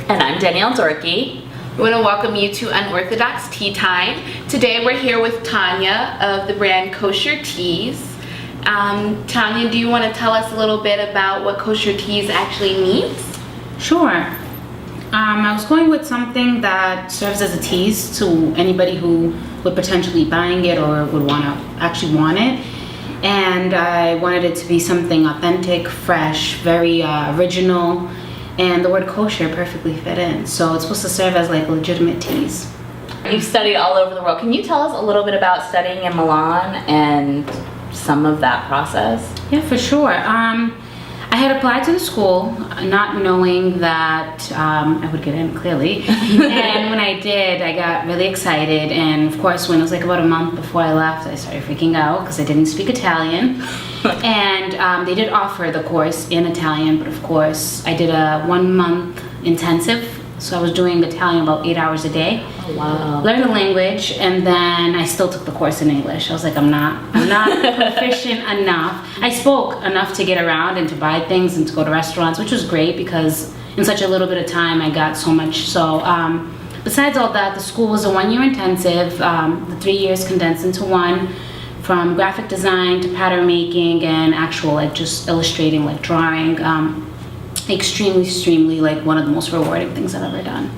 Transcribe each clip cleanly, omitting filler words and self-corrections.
And I'm Danielle Dorky. We want to welcome you to Unorthodox Tea Time. Today we're here with Tanya of the brand Kosh3rTease. Tanya, do you want to tell us a little bit about what Kosh3rTease actually means? Sure. I was going with something that serves as a tease to anybody who would potentially buying it or would actually want it. And I wanted it to be something authentic, fresh, very original, and the word kosher perfectly fit in. So it's supposed to serve as like a legitimate tease. You've studied all over the world. Can you tell us a little bit about studying in Milan and some of that process? Yeah, for sure. I had applied to the school not knowing that I would get in, clearly. And when I did, I got really excited. And of course, when it was like about a month before I left, I started freaking out because I didn't speak Italian. And they did offer the course in Italian, but of course, I did a 1 month intensive. So I was doing Italian about 8 hours a day. Oh, wow. Learned the language, and then I still took the course in English. I was like, I'm not proficient enough. I spoke enough to get around and to buy things and to go to restaurants, which was great because in such a little bit of time, I got so much. So besides all that, the school was a 1 year intensive, the 3 years condensed into one, from graphic design to pattern making and actual like just illustrating, like drawing. Extremely like one of the most rewarding things I've ever done.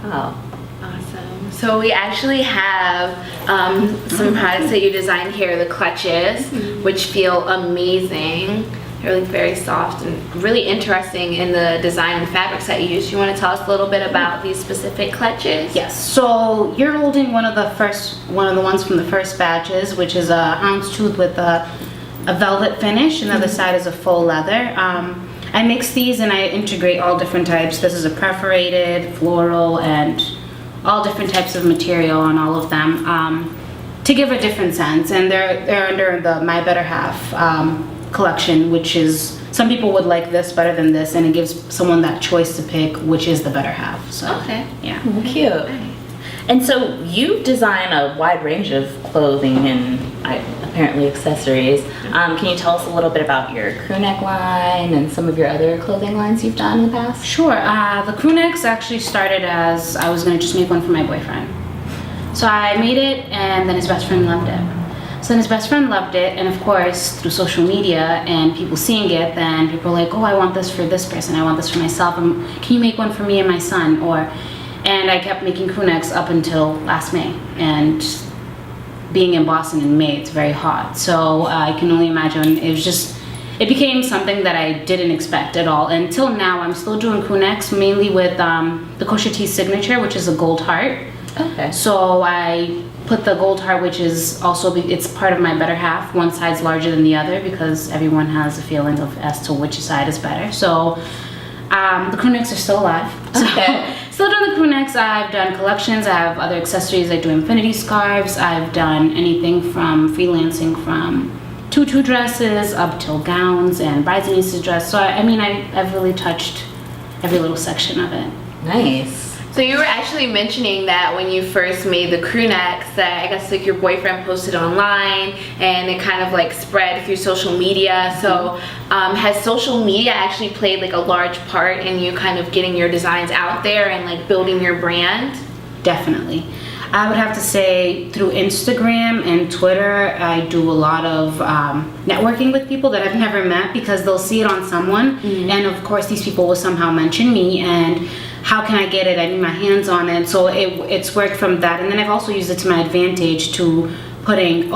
Wow. Awesome. So we actually have some products that you designed here, the clutches, which feel amazing. They're like very soft and really interesting in the design and fabrics that you use. You want to tell us a little bit about these specific clutches? Yes. So you're holding one of the ones from the first batches, which is a houndstooth with a velvet finish, and the other side is a faux leather. I mix these and I integrate all different types. This is a perforated, floral, and all different types of material on all of them to give a different sense. And they're under the My Better Half collection, which is, some people would like this better than this, and it gives someone that choice to pick which is the better half. So, okay. Yeah. Cute. And so you design a wide range of clothing and apparently accessories. Can you tell us a little bit about your crewneck line and some of your other clothing lines you've done in the past? Sure. The crewnecks actually started as I was going to just make one for my boyfriend. So I made it, and then his best friend loved it. So then his best friend loved it, and of course through social media and people seeing it, then people are like, oh, I want this for this person, I want this for myself, can you make one for me and my son? And I kept making crewnecks up until last May. And being in Boston in May, it's very hot. So I can only imagine, it became something that I didn't expect at all. Until now, I'm still doing crewnecks, mainly with the Kosh3rTease signature, which is a gold heart. Okay. So I put the gold heart, which is also, it's part of my better half. One side's larger than the other because everyone has a feeling as to which side is better. So the crewnecks are still alive. Okay. Still doing the crewnecks. I've done collections. I have other accessories. I do infinity scarves. I've done anything from freelancing from tutu dresses up till gowns and bridesmaids dress. So I've really touched every little section of it. Nice. So you were actually mentioning that when you first made the crewnecks, that I guess like your boyfriend posted online and it kind of like spread through social media. So has social media actually played like a large part in you kind of getting your designs out there and like building your brand? Definitely. I would have to say through Instagram and Twitter, I do a lot of networking with people that I've never met because they'll see it on someone. And of course these people will somehow mention me, and how can I get it? I need my hands on it. So it's worked from that. And then I've also used it to my advantage to putting,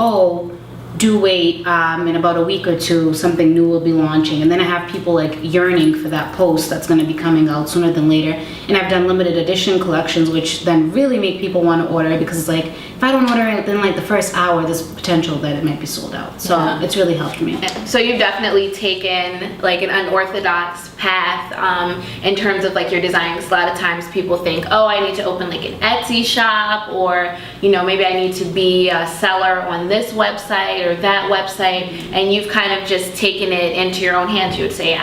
do wait, in about a week or two, something new will be launching. And then I have people like yearning for that post that's going to be coming out sooner than later. And I've done limited edition collections, which then really make people want to order, because it's like, if I don't order it within like the first hour, there's potential that it might be sold out. So it's really helped me. So you've definitely taken like an unorthodox path in terms of like your design, because a lot of times people think, oh, I need to open like an Etsy shop, or maybe I need to be a seller on this website or that website, and you've kind of just taken it into your own hands, you would say.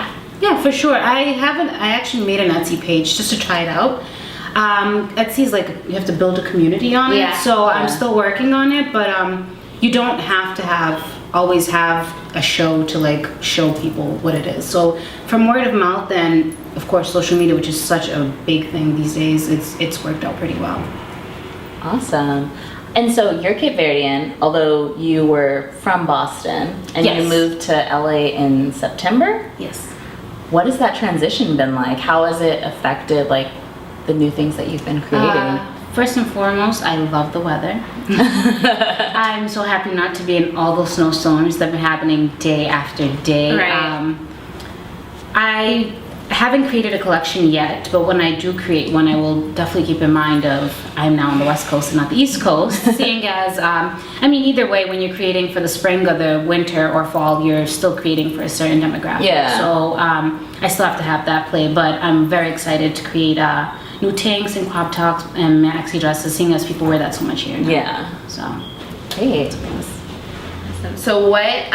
Yeah, for sure. I actually made an Etsy page just to try it out. Etsy is like, you have to build a community on it. So I'm still working on it, but you don't have to always have a show to like show people what it is. So from word of mouth and of course, social media, which is such a big thing these days, it's worked out pretty well. Awesome. And so you're Cape Verdean, although you were from Boston, and Yes. you moved to LA in September. Yes. What has that transition been like? How has it affected like the new things that you've been creating? First and foremost, I love the weather. I'm so happy not to be in all those snowstorms that have been happening day after day. Right. I haven't created a collection yet, but when I do create one, I will definitely keep in mind of I'm now on the West Coast and not the East Coast, seeing as, I mean, either way, when you're creating for the spring or the winter or fall, you're still creating for a certain demographic. Yeah. So I still have to have that play, but I'm very excited to create new tanks and crop tops and maxi dresses, seeing as people wear that so much here now. Yeah. So, Great. So what,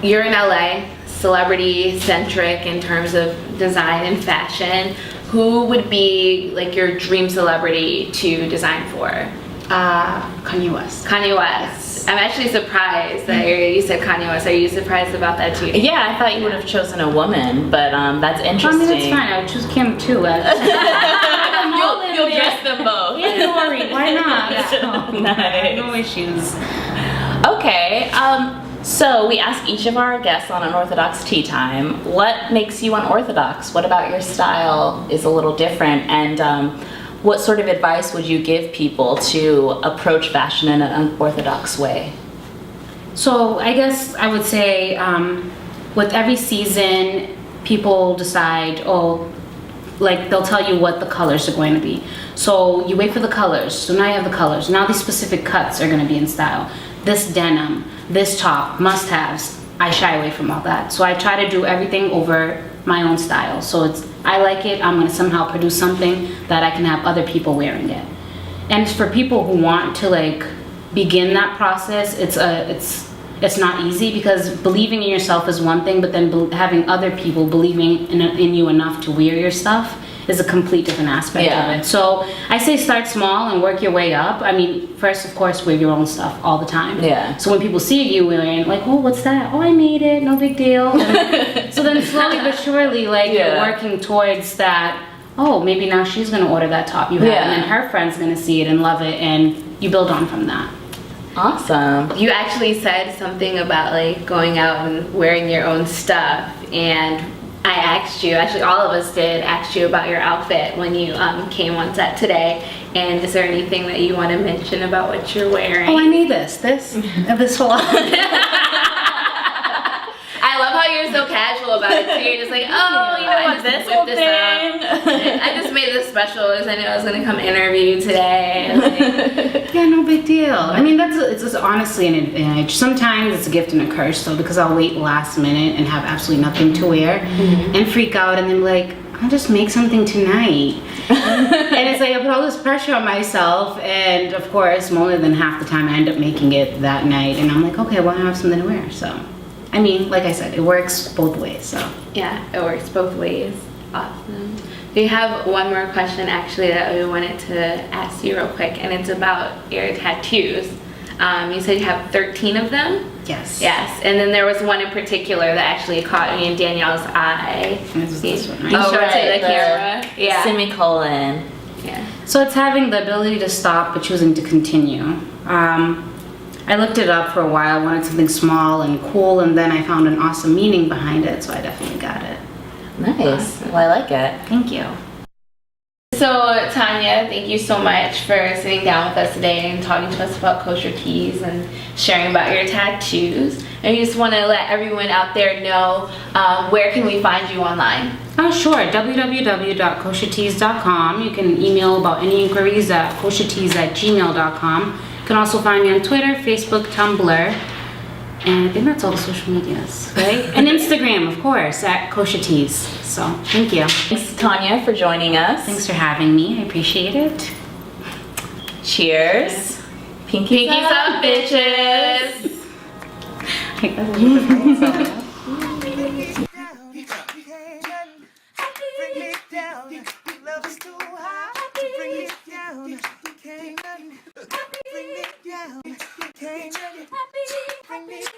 you're in LA, celebrity centric in terms of design and fashion. Who would be like your dream celebrity to design for? Kanye West. Kanye West. I'm actually surprised that you said Kanye West. Are you surprised about that too? Yeah, I thought you would have chosen a woman, but that's I interesting. mean, that's fine. I would choose Kim too. You'll dress them both. And Nori, why not? Yeah. Nice. No issues. Okay, so we ask each of our guests on Unorthodox Tea Time, what makes you unorthodox? What about your style is a little different? And what sort of advice would you give people to approach fashion in an unorthodox way? So I guess I would say with every season, people decide, oh, like they'll tell you what the colors are going to be. So you wait for the colors. So now you have the colors. Now these specific cuts are going to be in style. This denim, this top, must-haves. I shy away from all that. So I try to do everything over my own style. So it's, I like it, I'm going to somehow produce something that I can have other people wearing it. And for people who want to like begin that process, it's not easy, because believing in yourself is one thing, but then having other people believing in you enough to wear your stuff is a complete different aspect of it. So I say start small and work your way up. I mean, first, of course, wear your own stuff all the time. Yeah. So when people see you wearing, like, oh, what's that? Oh, I made it, no big deal. And so then slowly but surely, like, you're working towards that, oh, maybe now she's gonna order that top you have, and then her friend's gonna see it and love it, and you build on from that. Awesome. You actually said something about like going out and wearing your own stuff, and I asked you, actually all of us did, asked you about your outfit when you came on set today. And is there anything that you want to mention about what you're wearing? Oh, I made this whole I love how you're so casual about it too. You're just like, oh, you know, I just whipped this up. I just made this special because I knew I was gonna come interview you today. Like, yeah, no big deal. I mean, it's just honestly an advantage. Sometimes it's a gift and a curse though, because I'll wait last minute and have absolutely nothing to wear and freak out, and then be like, I'll just make something tonight. And it's like I put all this pressure on myself, and of course, more than half the time I end up making it that night, and I'm like, okay, well, I have something to wear. So, I mean, like I said, it works both ways. So yeah, it works both ways. Awesome. We have one more question actually that we wanted to ask you real quick, and it's about your tattoos. You said you have 13 of them? yes. Yes, and then there was one in particular that actually caught me in Danielle's eye. This one, right? Oh, Show it right, to the camera. Yeah. Semicolon. Yeah. So it's having the ability to stop but choosing to continue. I looked it up for a while. I wanted something small and cool, and then I found an awesome meaning behind it, so I definitely got it. Nice. Well, I like it. Thank you. So Tanya, thank you so much for sitting down with us today and talking to us about Kosh3rTease and sharing about your tattoos. And we just want to let everyone out there know where can we find you online? Oh, sure. www.Kosh3Tease.com. You can email about any inquiries at Kosh3Tease@gmail.com. You can also find me on Twitter, Facebook, Tumblr, and I think that's all the social medias, right? And Instagram, of course, at Kosh3Tease. So, thank you. Thanks, Tanya, for joining us. Thanks for having me. I appreciate it. Cheers. Pinkies Pinkies up, bitches! Bring me down, love is too hot to bring me down. You can't bring me down, you can't bring me down.